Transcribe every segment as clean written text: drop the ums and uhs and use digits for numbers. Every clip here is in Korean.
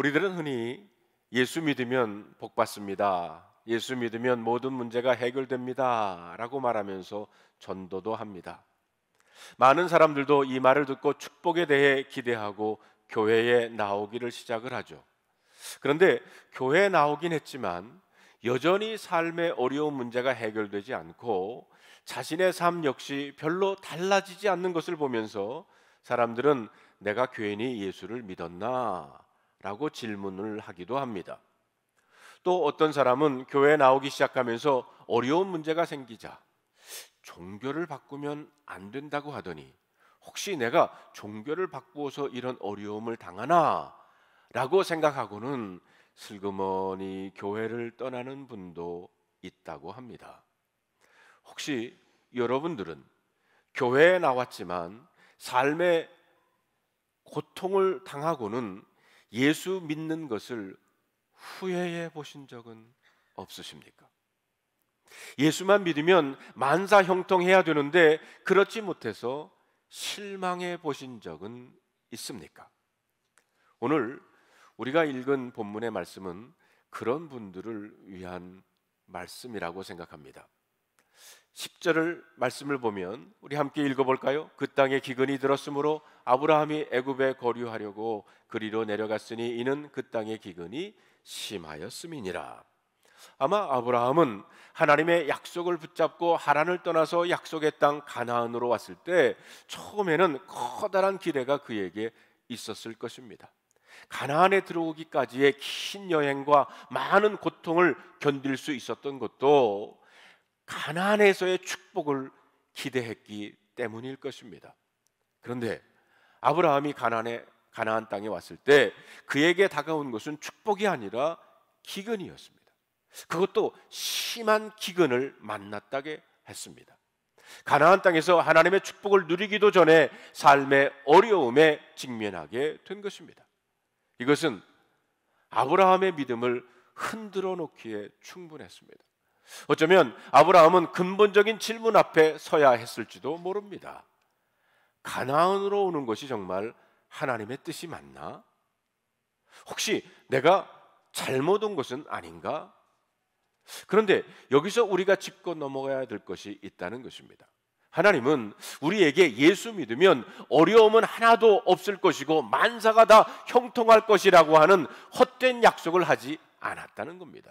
우리들은 흔히 예수 믿으면 복 받습니다, 예수 믿으면 모든 문제가 해결됩니다 라고 말하면서 전도도 합니다. 많은 사람들도 이 말을 듣고 축복에 대해 기대하고 교회에 나오기를 시작을 하죠. 그런데 교회에 나오긴 했지만 여전히 삶의 어려운 문제가 해결되지 않고 자신의 삶 역시 별로 달라지지 않는 것을 보면서 사람들은 내가 괜히 예수를 믿었나? 라고 질문을 하기도 합니다. 또 어떤 사람은 교회에 나오기 시작하면서 어려운 문제가 생기자 종교를 바꾸면 안 된다고 하더니 혹시 내가 종교를 바꾸어서 이런 어려움을 당하나? 라고 생각하고는 슬그머니 교회를 떠나는 분도 있다고 합니다. 혹시 여러분들은 교회에 나왔지만 삶의 고통을 당하고는 예수 믿는 것을 후회해 보신 적은 없으십니까? 예수만 믿으면 만사형통해야 되는데 그렇지 못해서 실망해 보신 적은 있습니까? 오늘 우리가 읽은 본문의 말씀은 그런 분들을 위한 말씀이라고 생각합니다. 10절을 말씀을 보면 우리 함께 읽어볼까요? 그 땅에 기근이 들었으므로 아브라함이 애굽에 거류하려고 그리로 내려갔으니 이는 그 땅의 기근이 심하였음이니라. 아마 아브라함은 하나님의 약속을 붙잡고 하란을 떠나서 약속의 땅 가나안으로 왔을 때 처음에는 커다란 기대가 그에게 있었을 것입니다. 가나안에 들어오기까지의 긴 여행과 많은 고통을 견딜 수 있었던 것도 가나안에서의 축복을 기대했기 때문일 것입니다. 그런데 아브라함이 가나안 땅에 왔을 때 그에게 다가온 것은 축복이 아니라 기근이었습니다. 그것도 심한 기근을 만났다게 했습니다. 가나안 땅에서 하나님의 축복을 누리기도 전에 삶의 어려움에 직면하게 된 것입니다. 이것은 아브라함의 믿음을 흔들어 놓기에 충분했습니다. 어쩌면 아브라함은 근본적인 질문 앞에 서야 했을지도 모릅니다. 가나안으로 오는 것이 정말 하나님의 뜻이 맞나? 혹시 내가 잘못 온 것은 아닌가? 그런데 여기서 우리가 짚고 넘어가야 될 것이 있다는 것입니다. 하나님은 우리에게 예수 믿으면 어려움은 하나도 없을 것이고 만사가 다 형통할 것이라고 하는 헛된 약속을 하지 않았다는 겁니다.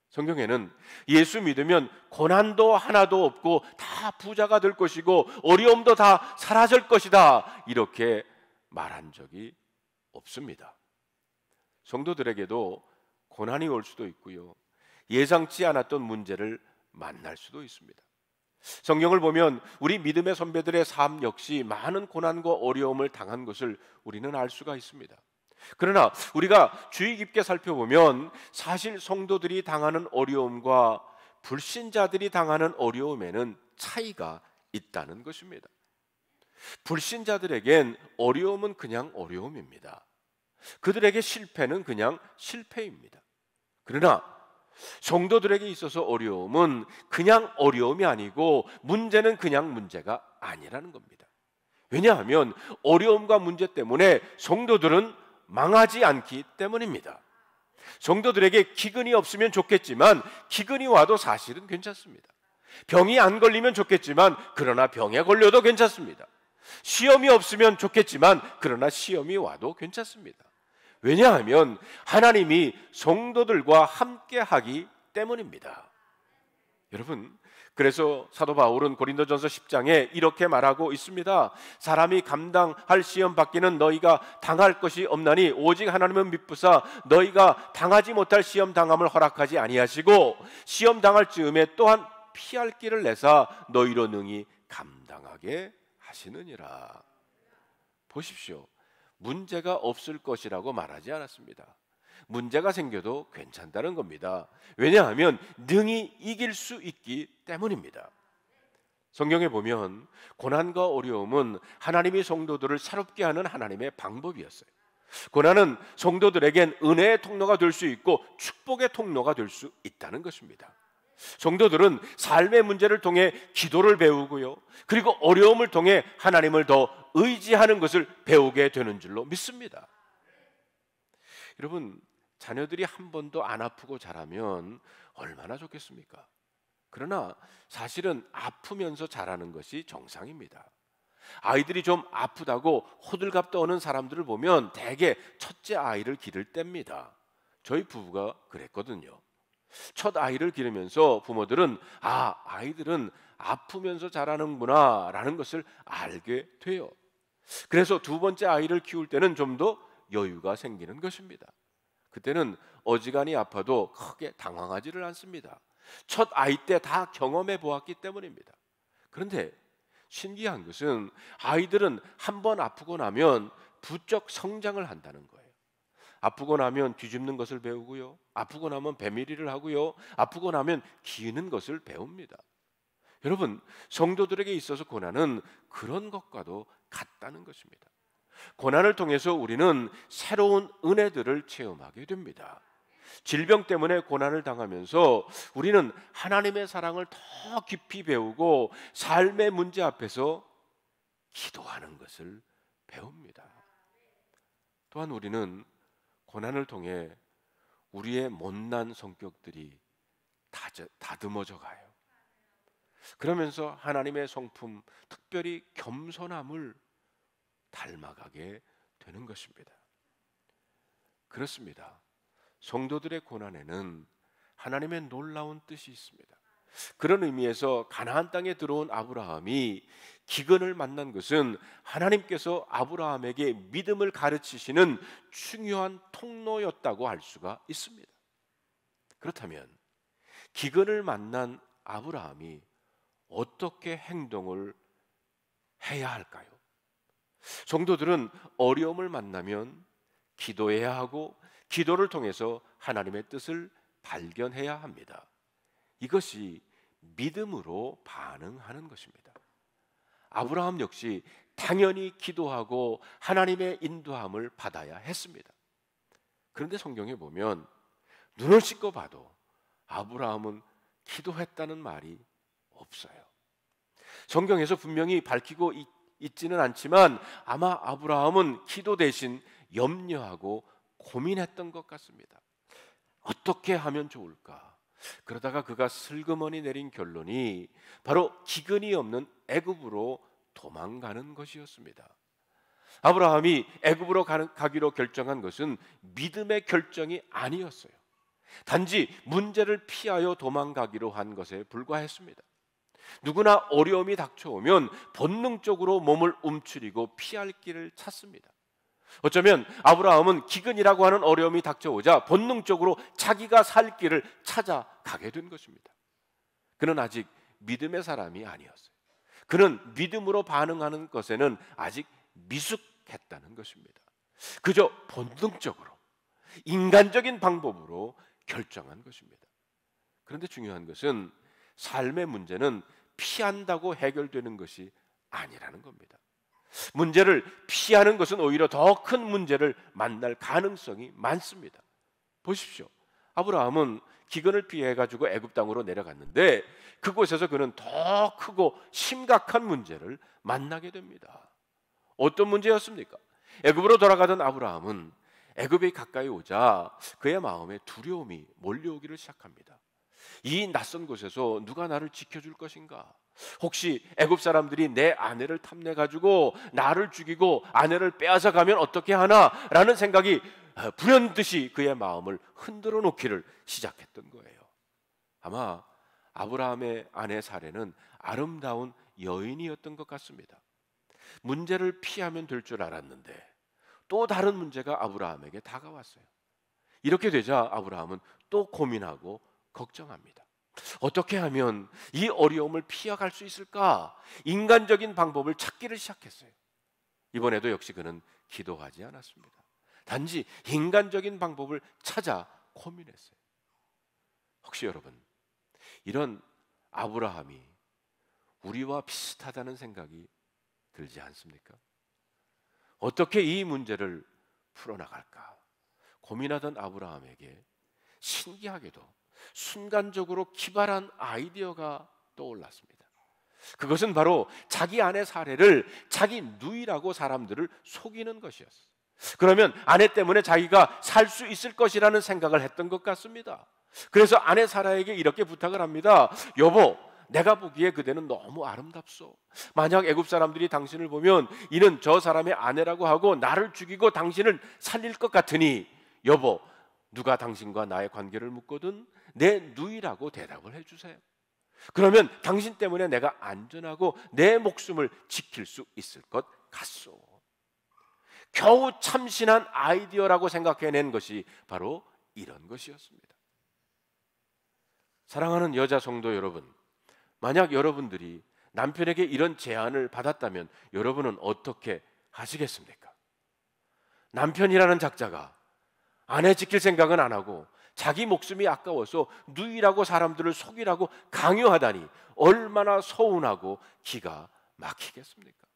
성경에는 예수 믿으면 고난도 하나도 없고 다 부자가 될 것이고 어려움도 다 사라질 것이다 이렇게 말한 적이 없습니다. 성도들에게도 고난이 올 수도 있고요, 예상치 않았던 문제를 만날 수도 있습니다. 성경을 보면 우리 믿음의 선배들의 삶 역시 많은 고난과 어려움을 당한 것을 우리는 알 수가 있습니다. 그러나 우리가 주의 깊게 살펴보면 사실 성도들이 당하는 어려움과 불신자들이 당하는 어려움에는 차이가 있다는 것입니다. 불신자들에겐 어려움은 그냥 어려움입니다. 그들에게 실패는 그냥 실패입니다. 그러나 성도들에게 있어서 어려움은 그냥 어려움이 아니고 문제는 그냥 문제가 아니라는 겁니다. 왜냐하면 어려움과 문제 때문에 성도들은 망하지 않기 때문입니다. 성도들에게 기근이 없으면 좋겠지만 기근이 와도 사실은 괜찮습니다. 병이 안 걸리면 좋겠지만 그러나 병에 걸려도 괜찮습니다. 시험이 없으면 좋겠지만 그러나 시험이 와도 괜찮습니다. 왜냐하면 하나님이 성도들과 함께하기 때문입니다. 여러분, 그래서 사도 바울은 고린도전서 10장에 이렇게 말하고 있습니다. 사람이 감당할 시험 받기는 너희가 당할 것이 없나니 오직 하나님은 미쁘사 너희가 당하지 못할 시험 당함을 허락하지 아니하시고 시험 당할 즈음에 또한 피할 길을 내사 너희로 능히 감당하게 하시느니라. 보십시오. 문제가 없을 것이라고 말하지 않았습니다. 문제가 생겨도 괜찮다는 겁니다. 왜냐하면 능히 이길 수 있기 때문입니다. 성경에 보면 고난과 어려움은 하나님이 성도들을 새롭게 하는 하나님의 방법이었어요. 고난은 성도들에겐 은혜의 통로가 될 수 있고 축복의 통로가 될 수 있다는 것입니다. 성도들은 삶의 문제를 통해 기도를 배우고요, 그리고 어려움을 통해 하나님을 더 의지하는 것을 배우게 되는 줄로 믿습니다. 여러분, 자녀들이 한 번도 안 아프고 자라면 얼마나 좋겠습니까? 그러나 사실은 아프면서 자라는 것이 정상입니다. 아이들이 좀 아프다고 호들갑 떠는 사람들을 보면 대개 첫째 아이를 기를 때입니다. 저희 부부가 그랬거든요. 첫 아이를 기르면서 부모들은 아이들은 아프면서 자라는구나 라는 것을 알게 돼요. 그래서 두 번째 아이를 키울 때는 좀 더 여유가 생기는 것입니다. 그때는 어지간히 아파도 크게 당황하지를 않습니다. 첫 아이 때 다 경험해 보았기 때문입니다. 그런데 신기한 것은 아이들은 한 번 아프고 나면 부쩍 성장을 한다는 거예요. 아프고 나면 뒤집는 것을 배우고요. 아프고 나면 배밀이를 하고요. 아프고 나면 기는 것을 배웁니다. 여러분, 성도들에게 있어서 고난은 그런 것과도 같다는 것입니다. 고난을 통해서 우리는 새로운 은혜들을 체험하게 됩니다. 질병 때문에 고난을 당하면서 우리는 하나님의 사랑을 더 깊이 배우고 삶의 문제 앞에서 기도하는 것을 배웁니다. 또한 우리는 고난을 통해 우리의 못난 성격들이 다듬어져 가요. 그러면서 하나님의 성품, 특별히 겸손함을 닮아가게 되는 것입니다. 그렇습니다. 성도들의 고난에는 하나님의 놀라운 뜻이 있습니다. 그런 의미에서 가나안 땅에 들어온 아브라함이 기근을 만난 것은 하나님께서 아브라함에게 믿음을 가르치시는 중요한 통로였다고 할 수가 있습니다. 그렇다면 기근을 만난 아브라함이 어떻게 행동을 해야 할까요? 성도들은 어려움을 만나면 기도해야 하고 기도를 통해서 하나님의 뜻을 발견해야 합니다. 이것이 믿음으로 반응하는 것입니다. 아브라함 역시 당연히 기도하고 하나님의 인도함을 받아야 했습니다. 그런데 성경에 보면 눈을 씻고 봐도 아브라함은 기도했다는 말이 없어요. 성경에서 분명히 밝히고 있지는 않지만 아마 아브라함은 기도 대신 염려하고 고민했던 것 같습니다. 어떻게 하면 좋을까? 그러다가 그가 슬그머니 내린 결론이 바로 기근이 없는 애굽으로 도망가는 것이었습니다. 아브라함이 애굽으로 가기로 결정한 것은 믿음의 결정이 아니었어요. 단지 문제를 피하여 도망가기로 한 것에 불과했습니다. 누구나 어려움이 닥쳐오면 본능적으로 몸을 움츠리고 피할 길을 찾습니다. 어쩌면 아브라함은 기근이라고 하는 어려움이 닥쳐오자 본능적으로 자기가 살 길을 찾아가게 된 것입니다. 그는 아직 믿음의 사람이 아니었어요. 그는 믿음으로 반응하는 것에는 아직 미숙했다는 것입니다. 그저 본능적으로 인간적인 방법으로 결정한 것입니다. 그런데 중요한 것은 삶의 문제는 피한다고 해결되는 것이 아니라는 겁니다. 문제를 피하는 것은 오히려 더 큰 문제를 만날 가능성이 많습니다. 보십시오. 아브라함은 기근을 피해 가지고 애굽 땅으로 내려갔는데 그곳에서 그는 더 크고 심각한 문제를 만나게 됩니다. 어떤 문제였습니까? 애굽으로 돌아가던 아브라함은 애굽에 가까이 오자 그의 마음에 두려움이 몰려오기를 시작합니다. 이 낯선 곳에서 누가 나를 지켜줄 것인가? 혹시 애굽 사람들이 내 아내를 탐내 가지고 나를 죽이고 아내를 빼앗아 가면 어떻게 하나? 라는 생각이 불현듯이 그의 마음을 흔들어 놓기를 시작했던 거예요. 아마 아브라함의 아내 사례는 아름다운 여인이었던 것 같습니다. 문제를 피하면 될 줄 알았는데 또 다른 문제가 아브라함에게 다가왔어요. 이렇게 되자 아브라함은 또 고민하고 걱정합니다. 어떻게 하면 이 어려움을 피해갈 수 있을까? 인간적인 방법을 찾기를 시작했어요. 이번에도 역시 그는 기도하지 않았습니다. 단지 인간적인 방법을 찾아 고민했어요. 혹시 여러분 이런 아브라함이 우리와 비슷하다는 생각이 들지 않습니까? 어떻게 이 문제를 풀어나갈까 고민하던 아브라함에게 신기하게도 순간적으로 기발한 아이디어가 떠올랐습니다. 그것은 바로 자기 아내 사례를 자기 누이라고 사람들을 속이는 것이었어요. 그러면 아내 때문에 자기가 살 수 있을 것이라는 생각을 했던 것 같습니다. 그래서 아내 사라에게 이렇게 부탁을 합니다. 여보, 내가 보기에 그대는 너무 아름답소. 만약 애굽 사람들이 당신을 보면 이는 저 사람의 아내라고 하고 나를 죽이고 당신을 살릴 것 같으니 여보, 누가 당신과 나의 관계를 묻거든 내 누이라고 대답을 해주세요. 그러면 당신 때문에 내가 안전하고 내 목숨을 지킬 수 있을 것 같소. 겨우 참신한 아이디어라고 생각해낸 것이 바로 이런 것이었습니다. 사랑하는 여자 성도 여러분, 만약 여러분들이 남편에게 이런 제안을 받았다면 여러분은 어떻게 하시겠습니까? 남편이라는 작자가 아내 지킬 생각은 안 하고 자기 목숨이 아까워서 누이라고 사람들을 속이라고 강요하다니 얼마나 서운하고 기가 막히겠습니까?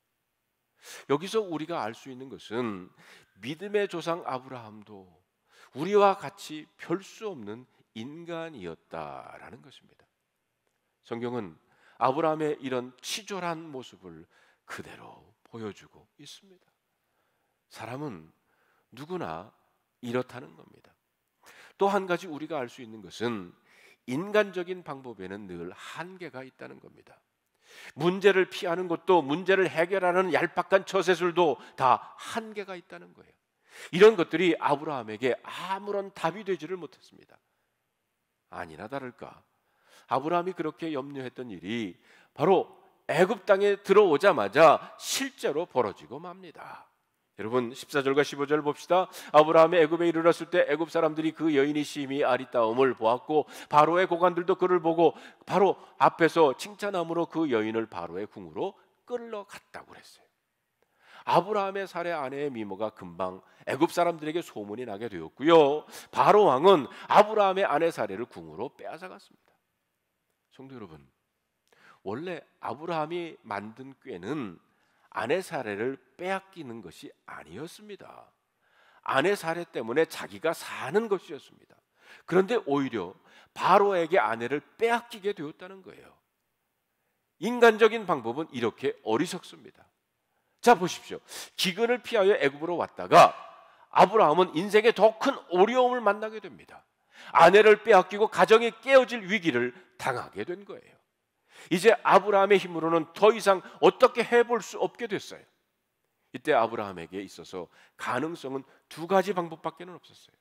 여기서 우리가 알 수 있는 것은 믿음의 조상 아브라함도 우리와 같이 별 수 없는 인간이었다라는 것입니다. 성경은 아브라함의 이런 치졸한 모습을 그대로 보여주고 있습니다. 사람은 누구나 이렇다는 겁니다. 또 한 가지 우리가 알 수 있는 것은 인간적인 방법에는 늘 한계가 있다는 겁니다. 문제를 피하는 것도 문제를 해결하는 얄팍한 처세술도 다 한계가 있다는 거예요. 이런 것들이 아브라함에게 아무런 답이 되지를 못했습니다. 아니나 다를까 아브라함이 그렇게 염려했던 일이 바로 애굽 땅에 들어오자마자 실제로 벌어지고 맙니다. 여러분 14절과 15절 봅시다. 아브라함이 애굽에 이르렀을 때 애굽 사람들이 그 여인이 심히 아리따움을 보았고 바로의 고관들도 그를 보고 바로 앞에서 칭찬함으로 그 여인을 바로의 궁으로 끌러갔다고 그랬어요. 아브라함의 살해 아내의 미모가 금방 애굽 사람들에게 소문이 나게 되었고요. 바로 왕은 아브라함의 아내 사례를 궁으로 빼앗아갔습니다. 성도 여러분, 원래 아브라함이 만든 꾀는 아내 사례를 빼앗기는 것이 아니었습니다. 아내 사례 때문에 자기가 사는 것이었습니다. 그런데 오히려 바로에게 아내를 빼앗기게 되었다는 거예요. 인간적인 방법은 이렇게 어리석습니다. 자 보십시오. 기근을 피하여 애굽으로 왔다가 아브라함은 인생에 더 큰 어려움을 만나게 됩니다. 아내를 빼앗기고 가정이 깨어질 위기를 당하게 된 거예요. 이제 아브라함의 힘으로는 더 이상 어떻게 해볼 수 없게 됐어요. 이때 아브라함에게 있어서 가능성은 두 가지 방법밖에 없었어요.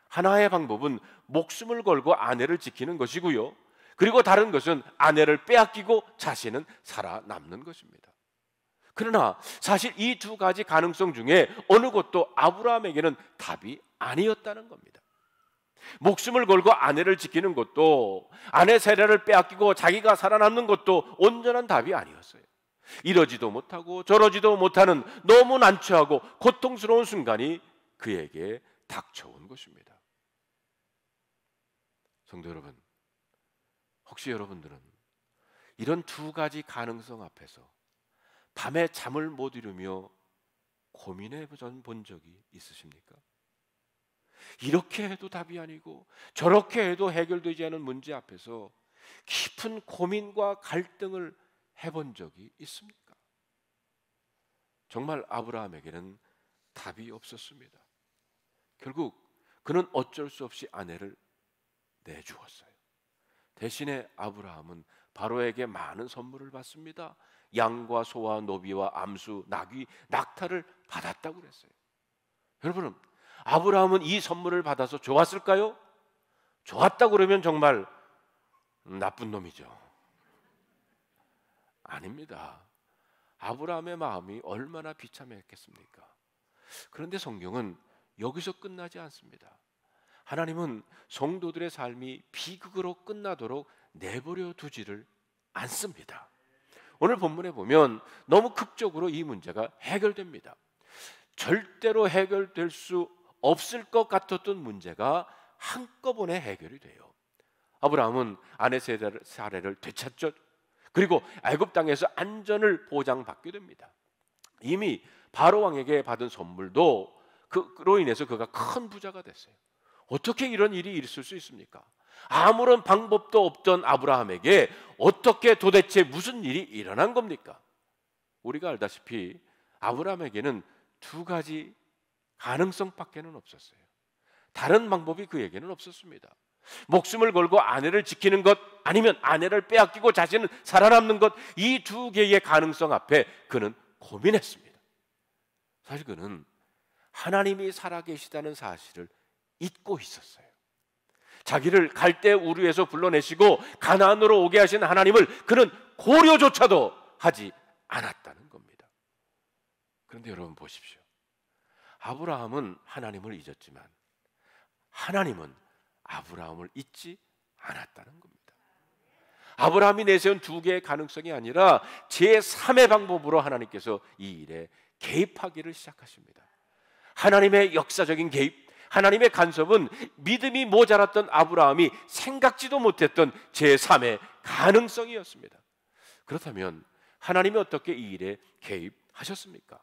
하나의 방법은 목숨을 걸고 아내를 지키는 것이고요. 그리고 다른 것은 아내를 빼앗기고 자신은 살아남는 것입니다. 그러나 사실 이 두 가지 가능성 중에 어느 것도 아브라함에게는 답이 아니었다는 겁니다. 목숨을 걸고 아내를 지키는 것도 아내 세례를 빼앗기고 자기가 살아남는 것도 온전한 답이 아니었어요. 이러지도 못하고 저러지도 못하는 너무 난처하고 고통스러운 순간이 그에게 닥쳐온 것입니다. 성도 여러분, 혹시 여러분들은 이런 두 가지 가능성 앞에서 밤에 잠을 못 이루며 고민해 본 적이 있으십니까? 이렇게 해도 답이 아니고 저렇게 해도 해결되지 않은 문제 앞에서 깊은 고민과 갈등을 해본 적이 있습니까? 정말 아브라함에게는 답이 없었습니다. 결국 그는 어쩔 수 없이 아내를 내주었어요. 대신에 아브라함은 바로에게 많은 선물을 받습니다. 양과 소와 노비와 암수, 나귀, 낙타를 받았다고 그랬어요. 여러분, 아브라함은 이 선물을 받아서 좋았을까요? 좋았다고 그러면 정말 나쁜 놈이죠. 아닙니다. 아브라함의 마음이 얼마나 비참했겠습니까? 그런데 성경은 여기서 끝나지 않습니다. 하나님은 성도들의 삶이 비극으로 끝나도록 내버려 두지를 않습니다. 오늘 본문에 보면 너무 극적으로 이 문제가 해결됩니다. 절대로 해결될 수 없을 것 같았던 문제가 한꺼번에 해결이 돼요. 아브라함은 아내 사례를 되찾죠. 그리고 애굽 땅에서 안전을 보장받게 됩니다. 이미 바로 왕에게 받은 선물도 그로 인해서 그가 큰 부자가 됐어요. 어떻게 이런 일이 있을 수 있습니까? 아무런 방법도 없던 아브라함에게 어떻게 도대체 무슨 일이 일어난 겁니까? 우리가 알다시피 아브라함에게는 두 가지 가능성밖에는 없었어요. 다른 방법이 그에게는 없었습니다. 목숨을 걸고 아내를 지키는 것, 아니면 아내를 빼앗기고 자신은 살아남는 것, 이 두 개의 가능성 앞에 그는 고민했습니다. 사실 그는 하나님이 살아계시다는 사실을 잊고 있었어요. 자기를 갈대 우르에서 불러내시고 가나안으로 오게 하신 하나님을 그는 고려조차도 하지 않았다는 겁니다. 그런데 여러분 보십시오. 아브라함은 하나님을 잊었지만 하나님은 아브라함을 잊지 않았다는 겁니다. 아브라함이 내세운 두 개의 가능성이 아니라 제3의 방법으로 하나님께서 이 일에 개입하기를 시작하십니다. 하나님의 역사적인 개입, 하나님의 간섭은 믿음이 모자랐던 아브라함이 생각지도 못했던 제3의 가능성이었습니다. 그렇다면 하나님이 어떻게 이 일에 개입하셨습니까?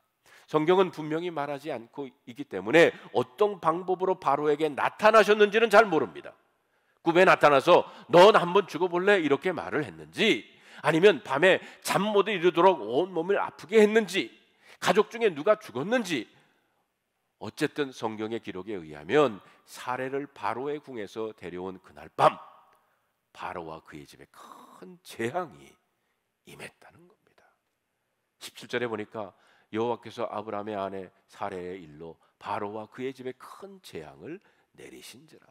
성경은 분명히 말하지 않고 있기 때문에 어떤 방법으로 바로에게 나타나셨는지는 잘 모릅니다. 꿈에 나타나서 넌 한번 죽어볼래? 이렇게 말을 했는지, 아니면 밤에 잠 못 이루도록 온몸을 아프게 했는지, 가족 중에 누가 죽었는지, 어쨌든 성경의 기록에 의하면 사례를 바로의 궁에서 데려온 그날 밤 바로와 그의 집에 큰 재앙이 임했다는 겁니다. 17절에 보니까 여호와께서 아브라함의 아내 사레의 일로 바로와 그의 집에 큰 재앙을 내리신지라.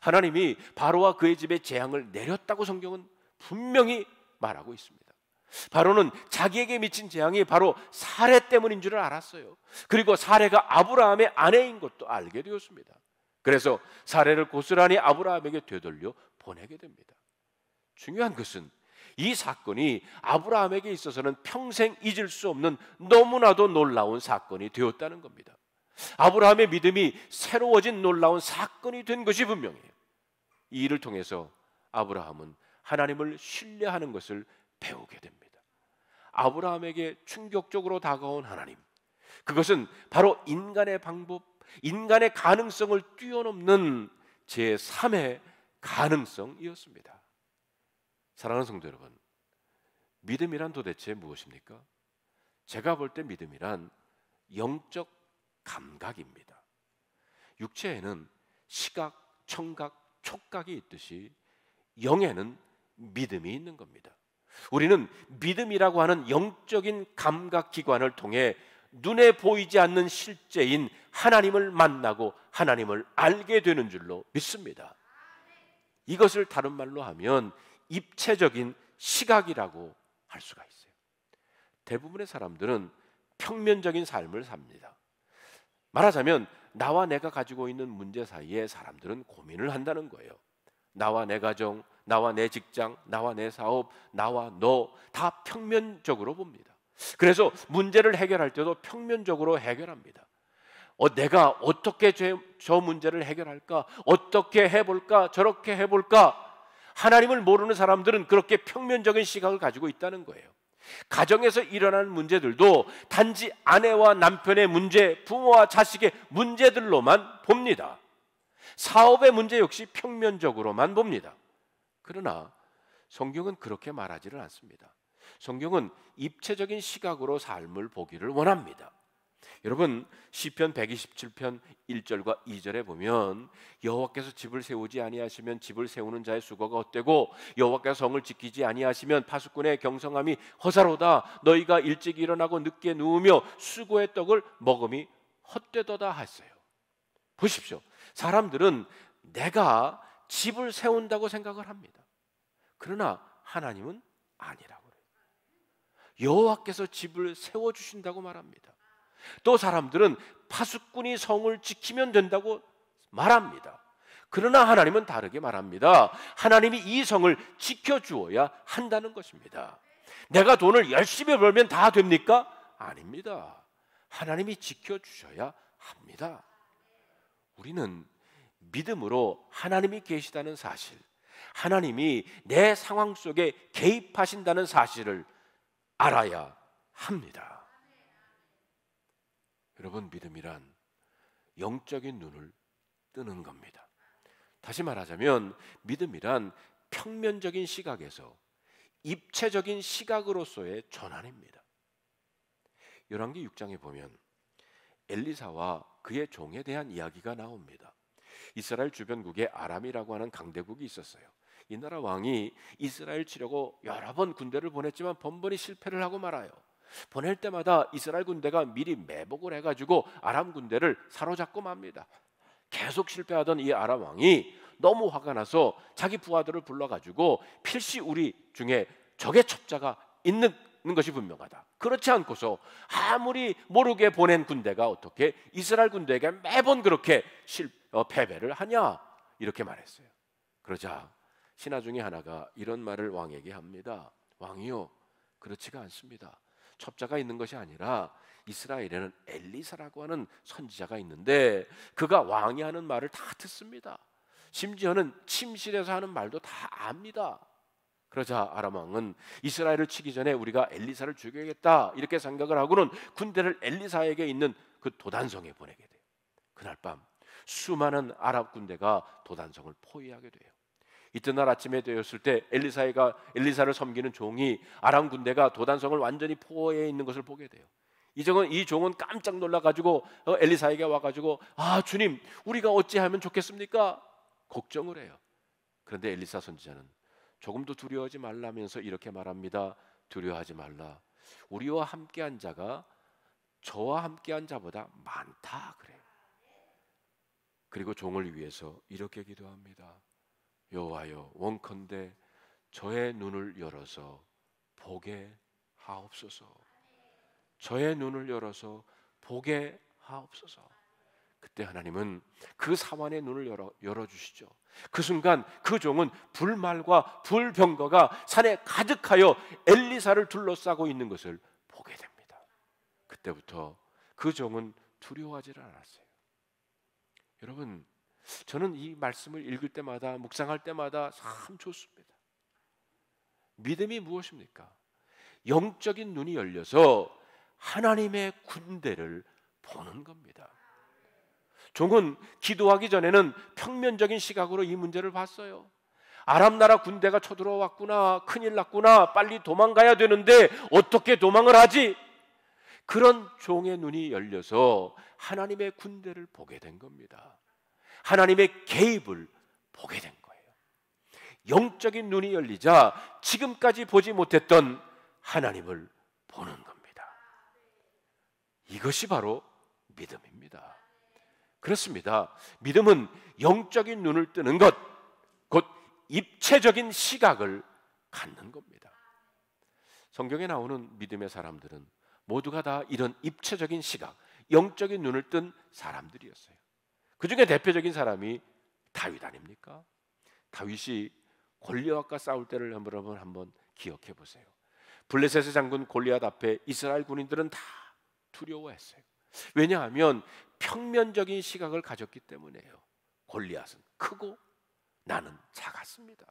하나님이 바로와 그의 집에 재앙을 내렸다고 성경은 분명히 말하고 있습니다. 바로는 자기에게 미친 재앙이 바로 사레 때문인 줄을 알았어요. 그리고 사레가 아브라함의 아내인 것도 알게 되었습니다. 그래서 사레를 고스란히 아브라함에게 되돌려 보내게 됩니다. 중요한 것은 이 사건이 아브라함에게 있어서는 평생 잊을 수 없는 너무나도 놀라운 사건이 되었다는 겁니다. 아브라함의 믿음이 새로워진 놀라운 사건이 된 것이 분명해요. 이 일을 통해서 아브라함은 하나님을 신뢰하는 것을 배우게 됩니다. 아브라함에게 충격적으로 다가온 하나님, 그것은 바로 인간의 방법, 인간의 가능성을 뛰어넘는 제3의 가능성이었습니다. 사랑하는 성도 여러분, 믿음이란 도대체 무엇입니까? 제가 볼 때 믿음이란 영적 감각입니다. 육체에는 시각, 청각, 촉각이 있듯이 영에는 믿음이 있는 겁니다. 우리는 믿음이라고 하는 영적인 감각 기관을 통해 눈에 보이지 않는 실제인 하나님을 만나고 하나님을 알게 되는 줄로 믿습니다. 이것을 다른 말로 하면 입체적인 시각이라고 할 수가 있어요. 대부분의 사람들은 평면적인 삶을 삽니다. 말하자면 나와 내가 가지고 있는 문제 사이에 사람들은 고민을 한다는 거예요. 나와 내 가정, 나와 내 직장, 나와 내 사업, 나와 너 다 평면적으로 봅니다. 그래서 문제를 해결할 때도 평면적으로 해결합니다. 내가 어떻게 저 문제를 해결할까? 어떻게 해볼까? 저렇게 해볼까? 하나님을 모르는 사람들은 그렇게 평면적인 시각을 가지고 있다는 거예요. 가정에서 일어나는 문제들도 단지 아내와 남편의 문제, 부모와 자식의 문제들로만 봅니다. 사업의 문제 역시 평면적으로만 봅니다. 그러나 성경은 그렇게 말하지를 않습니다. 성경은 입체적인 시각으로 삶을 보기를 원합니다. 여러분, 시편 127편 1절과 2절에 보면 여호와께서 집을 세우지 아니하시면 집을 세우는 자의 수고가 헛되고 여호와께서 성을 지키지 아니하시면 파수꾼의 경성함이 허사로다. 너희가 일찍 일어나고 늦게 누우며 수고의 떡을 먹음이 헛되도다 하셨어요. 보십시오. 사람들은 내가 집을 세운다고 생각을 합니다. 그러나 하나님은 아니라고 그래요. 여호와께서 집을 세워주신다고 말합니다. 또 사람들은 파수꾼이 성을 지키면 된다고 말합니다. 그러나 하나님은 다르게 말합니다. 하나님이 이 성을 지켜주어야 한다는 것입니다. 내가 돈을 열심히 벌면 다 됩니까? 아닙니다. 하나님이 지켜주셔야 합니다. 우리는 믿음으로 하나님이 계시다는 사실, 하나님이 내 상황 속에 개입하신다는 사실을 알아야 합니다. 여러분, 믿음이란 영적인 눈을 뜨는 겁니다. 다시 말하자면 믿음이란 평면적인 시각에서 입체적인 시각으로서의 전환입니다. 열왕기 6장에 보면 엘리사와 그의 종에 대한 이야기가 나옵니다. 이스라엘 주변국에 아람이라고 하는 강대국이 있었어요. 이 나라 왕이 이스라엘 치려고 여러 번 군대를 보냈지만 번번이 실패를 하고 말아요. 보낼 때마다 이스라엘 군대가 미리 매복을 해가지고 아람 군대를 사로잡고 맙니다. 계속 실패하던 이 아람 왕이 너무 화가 나서 자기 부하들을 불러가지고 필시 우리 중에 적의 첩자가 있는 것이 분명하다. 그렇지 않고서 아무리 모르게 보낸 군대가 어떻게 이스라엘 군대에게 매번 그렇게 패배를 하냐, 이렇게 말했어요. 그러자 신하 중에 하나가 이런 말을 왕에게 합니다. 왕이요, 그렇지가 않습니다. 첩자가 있는 것이 아니라 이스라엘에는 엘리사라고 하는 선지자가 있는데 그가 왕이 하는 말을 다 듣습니다. 심지어는 침실에서 하는 말도 다 압니다. 그러자 아람 왕은 이스라엘을 치기 전에 우리가 엘리사를 죽여야겠다 이렇게 생각을 하고는 군대를 엘리사에게 있는 그 도단성에 보내게 돼요. 그날 밤 수많은 아랍 군대가 도단성을 포위하게 돼요. 이튿날 아침에 되었을 때 엘리사를 섬기는 종이 아람 군대가 도단성을 완전히 포위해 있는 것을 보게 돼요. 이 종은 깜짝 놀라가지고 엘리사에게 와가지고 주님, 우리가 어찌하면 좋겠습니까? 걱정을 해요. 그런데 엘리사 선지자는 조금도 두려워하지 말라면서 이렇게 말합니다. 두려워하지 말라. 우리와 함께한 자가 저와 함께한 자보다 많다 그래요. 그리고 종을 위해서 이렇게 기도합니다. 여호와여, 원컨대 저의 눈을 열어서 보게 하옵소서. 저의 눈을 열어서 보게 하옵소서. 그때 하나님은 그 사환의 눈을 열어주시죠. 그 순간 그 종은 불말과 불병거가 산에 가득하여 엘리사를 둘러싸고 있는 것을 보게 됩니다. 그때부터 그 종은 두려워하지 않았어요. 여러분, 저는 이 말씀을 읽을 때마다 묵상할 때마다 참 좋습니다. 믿음이 무엇입니까? 영적인 눈이 열려서 하나님의 군대를 보는 겁니다. 종은 기도하기 전에는 평면적인 시각으로 이 문제를 봤어요. 아람 나라 군대가 쳐들어왔구나, 큰일 났구나, 빨리 도망가야 되는데 어떻게 도망을 하지? 그런 종의 눈이 열려서 하나님의 군대를 보게 된 겁니다. 하나님의 개입을 보게 된 거예요. 영적인 눈이 열리자 지금까지 보지 못했던 하나님을 보는 겁니다. 이것이 바로 믿음입니다. 그렇습니다. 믿음은 영적인 눈을 뜨는 것, 곧 입체적인 시각을 갖는 겁니다. 성경에 나오는 믿음의 사람들은 모두가 다 이런 입체적인 시각, 영적인 눈을 뜬 사람들이었어요. 그 중에 대표적인 사람이 다윗 아닙니까? 다윗이 골리앗과 싸울 때를 한번 기억해 보세요. 블레셋의 장군 골리앗 앞에 이스라엘 군인들은 다 두려워했어요. 왜냐하면 평면적인 시각을 가졌기 때문에요. 골리앗은 크고 나는 작았습니다.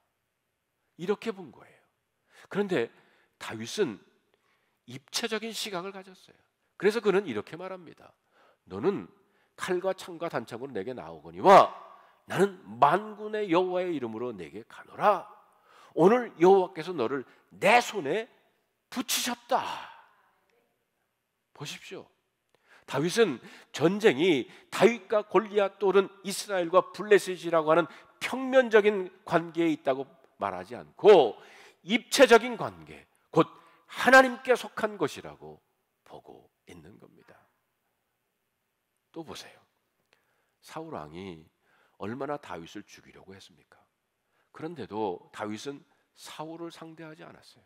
이렇게 본 거예요. 그런데 다윗은 입체적인 시각을 가졌어요. 그래서 그는 이렇게 말합니다. 너는 칼과 창과 단창으로 내게 나오거니와 나는 만군의 여호와의 이름으로 내게 가노라. 오늘 여호와께서 너를 내 손에 붙이셨다. 보십시오. 다윗은 전쟁이 다윗과 골리앗 또는 이스라엘과 블레셋이라고 하는 평면적인 관계에 있다고 말하지 않고 입체적인 관계, 곧 하나님께 속한 것이라고 보고 있는 겁니다. 또 보세요. 사울 왕이 얼마나 다윗을 죽이려고 했습니까? 그런데도 다윗은 사울을 상대하지 않았어요.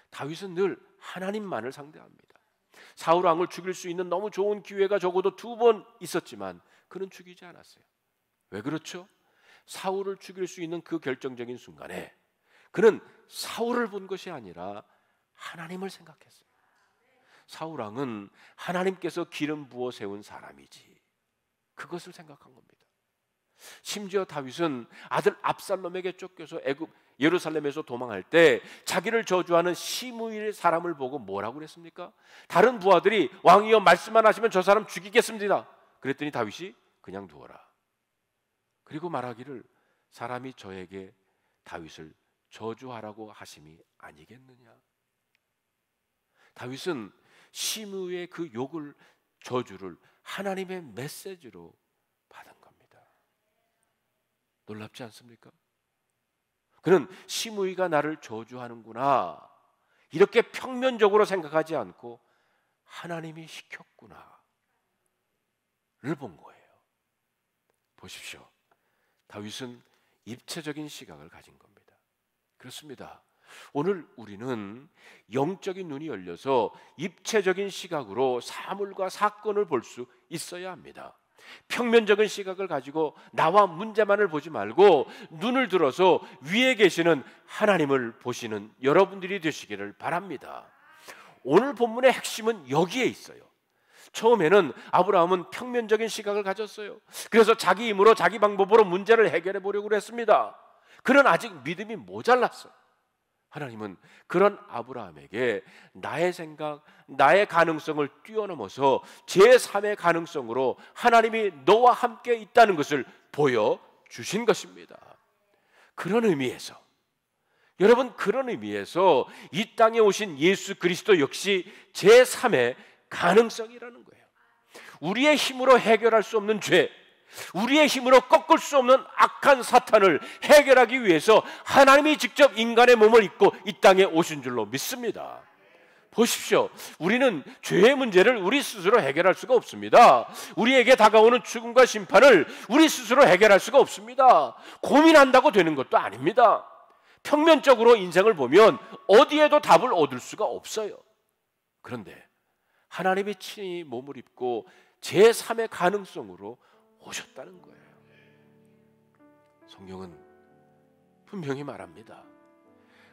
다윗은 늘 하나님만을 상대합니다. 사울 왕을 죽일 수 있는 너무 좋은 기회가 적어도 2번 있었지만 그는 죽이지 않았어요. 왜 그렇죠? 사울을 죽일 수 있는 그 결정적인 순간에 그는 사울을 본 것이 아니라 하나님을 생각했어요. 사울 왕은 하나님께서 기름 부어 세운 사람이지 그것을 생각한 겁니다. 심지어 다윗은 아들 압살롬에게 쫓겨서 예루살렘에서 도망할 때 자기를 저주하는 시므이의 사람을 보고 뭐라고 그랬습니까? 다른 부하들이 왕이여 말씀만 하시면 저 사람 죽이겠습니다. 그랬더니 다윗이 그냥 두어라. 그리고 말하기를 사람이 저에게 다윗을 저주하라고 하심이 아니겠느냐. 다윗은 시므이의 그 욕을 저주를 하나님의 메시지로 받은 겁니다. 놀랍지 않습니까? 그는 시므이가 나를 저주하는구나 이렇게 평면적으로 생각하지 않고 하나님이 시켰구나를 본 거예요. 보십시오. 다윗은 입체적인 시각을 가진 겁니다. 그렇습니다. 오늘 우리는 영적인 눈이 열려서 입체적인 시각으로 사물과 사건을 볼 수 있어야 합니다. 평면적인 시각을 가지고 나와 문제만을 보지 말고 눈을 들어서 위에 계시는 하나님을 보시는 여러분들이 되시기를 바랍니다. 오늘 본문의 핵심은 여기에 있어요. 처음에는 아브라함은 평면적인 시각을 가졌어요. 그래서 자기 힘으로 자기 방법으로 문제를 해결해 보려고 했습니다. 그는 아직 믿음이 모자랐어요. 하나님은 그런 아브라함에게 나의 생각, 나의 가능성을 뛰어넘어서 제3의 가능성으로 하나님이 너와 함께 있다는 것을 보여주신 것입니다. 그런 의미에서 여러분, 그런 의미에서 이 땅에 오신 예수 그리스도 역시 제3의 가능성이라는 거예요. 우리의 힘으로 해결할 수 없는 죄, 우리의 힘으로 꺾을 수 없는 악한 사탄을 해결하기 위해서 하나님이 직접 인간의 몸을 입고 이 땅에 오신 줄로 믿습니다. 보십시오. 우리는 죄의 문제를 우리 스스로 해결할 수가 없습니다. 우리에게 다가오는 죽음과 심판을 우리 스스로 해결할 수가 없습니다. 고민한다고 되는 것도 아닙니다. 평면적으로 인생을 보면 어디에도 답을 얻을 수가 없어요. 그런데 하나님이 친히 몸을 입고 제3의 가능성으로 오셨다는 거예요. 성경은 분명히 말합니다.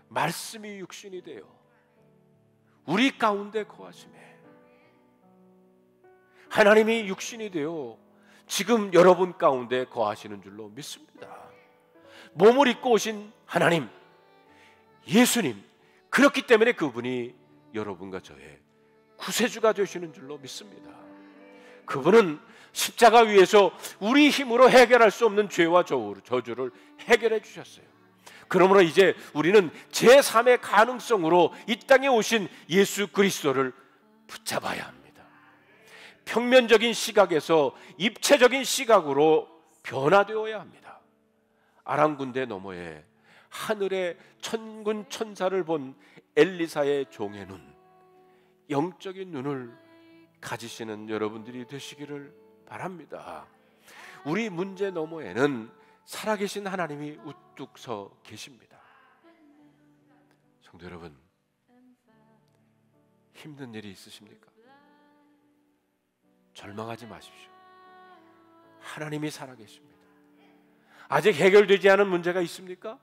말씀이 육신이 되어 우리 가운데 거하심에 하나님이 육신이 되어 지금 여러분 가운데 거하시는 줄로 믿습니다. 몸을 입고 오신 하나님, 예수님, 그렇기 때문에 그분이 여러분과 저의 구세주가 되시는 줄로 믿습니다. 그분은 십자가 위에서 우리 힘으로 해결할 수 없는 죄와 저주를 해결해 주셨어요. 그러므로 이제 우리는 제3의 가능성으로 이 땅에 오신 예수 그리스도를 붙잡아야 합니다. 평면적인 시각에서 입체적인 시각으로 변화되어야 합니다. 아람 군대 너머에 하늘의 천군 천사를 본 엘리사의 종의 눈, 영적인 눈을 가지시는 여러분들이 되시기를 바랍니다. 우리 문제 너머에는 살아계신 하나님이 우뚝 서 계십니다. 성도 여러분, 힘든 일이 있으십니까? 절망하지 마십시오. 하나님이 살아계십니다. 아직 해결되지 않은 문제가 있습니까?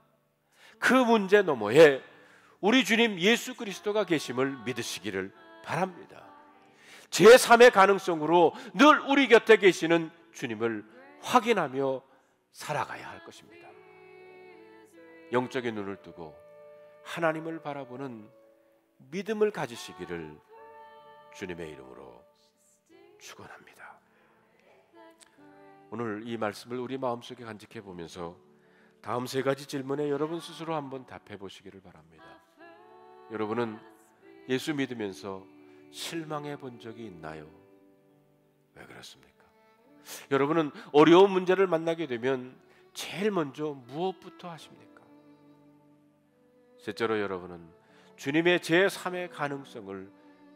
그 문제 너머에 우리 주님 예수 그리스도가 계심을 믿으시기를 바랍니다. 제3의 가능성으로 늘 우리 곁에 계시는 주님을 확인하며 살아가야 할 것입니다. 영적인 눈을 뜨고 하나님을 바라보는 믿음을 가지시기를 주님의 이름으로 축원합니다. 오늘 이 말씀을 우리 마음속에 간직해 보면서 다음 세 가지 질문에 여러분 스스로 한번 답해 보시기를 바랍니다. 여러분은 예수 믿으면서 실망해 본 적이 있나요? 왜 그렇습니까? 여러분은 어려운 문제를 만나게 되면 제일 먼저 무엇부터 하십니까? 셋째로 여러분은 주님의 제3의 가능성을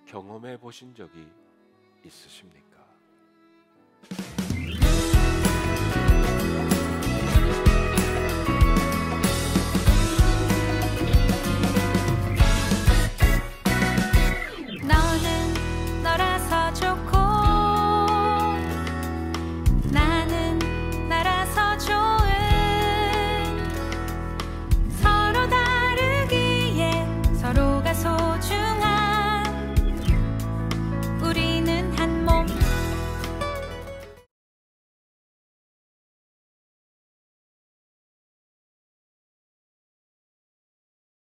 경험해 보신 적이 있으십니까? 서로가 소중해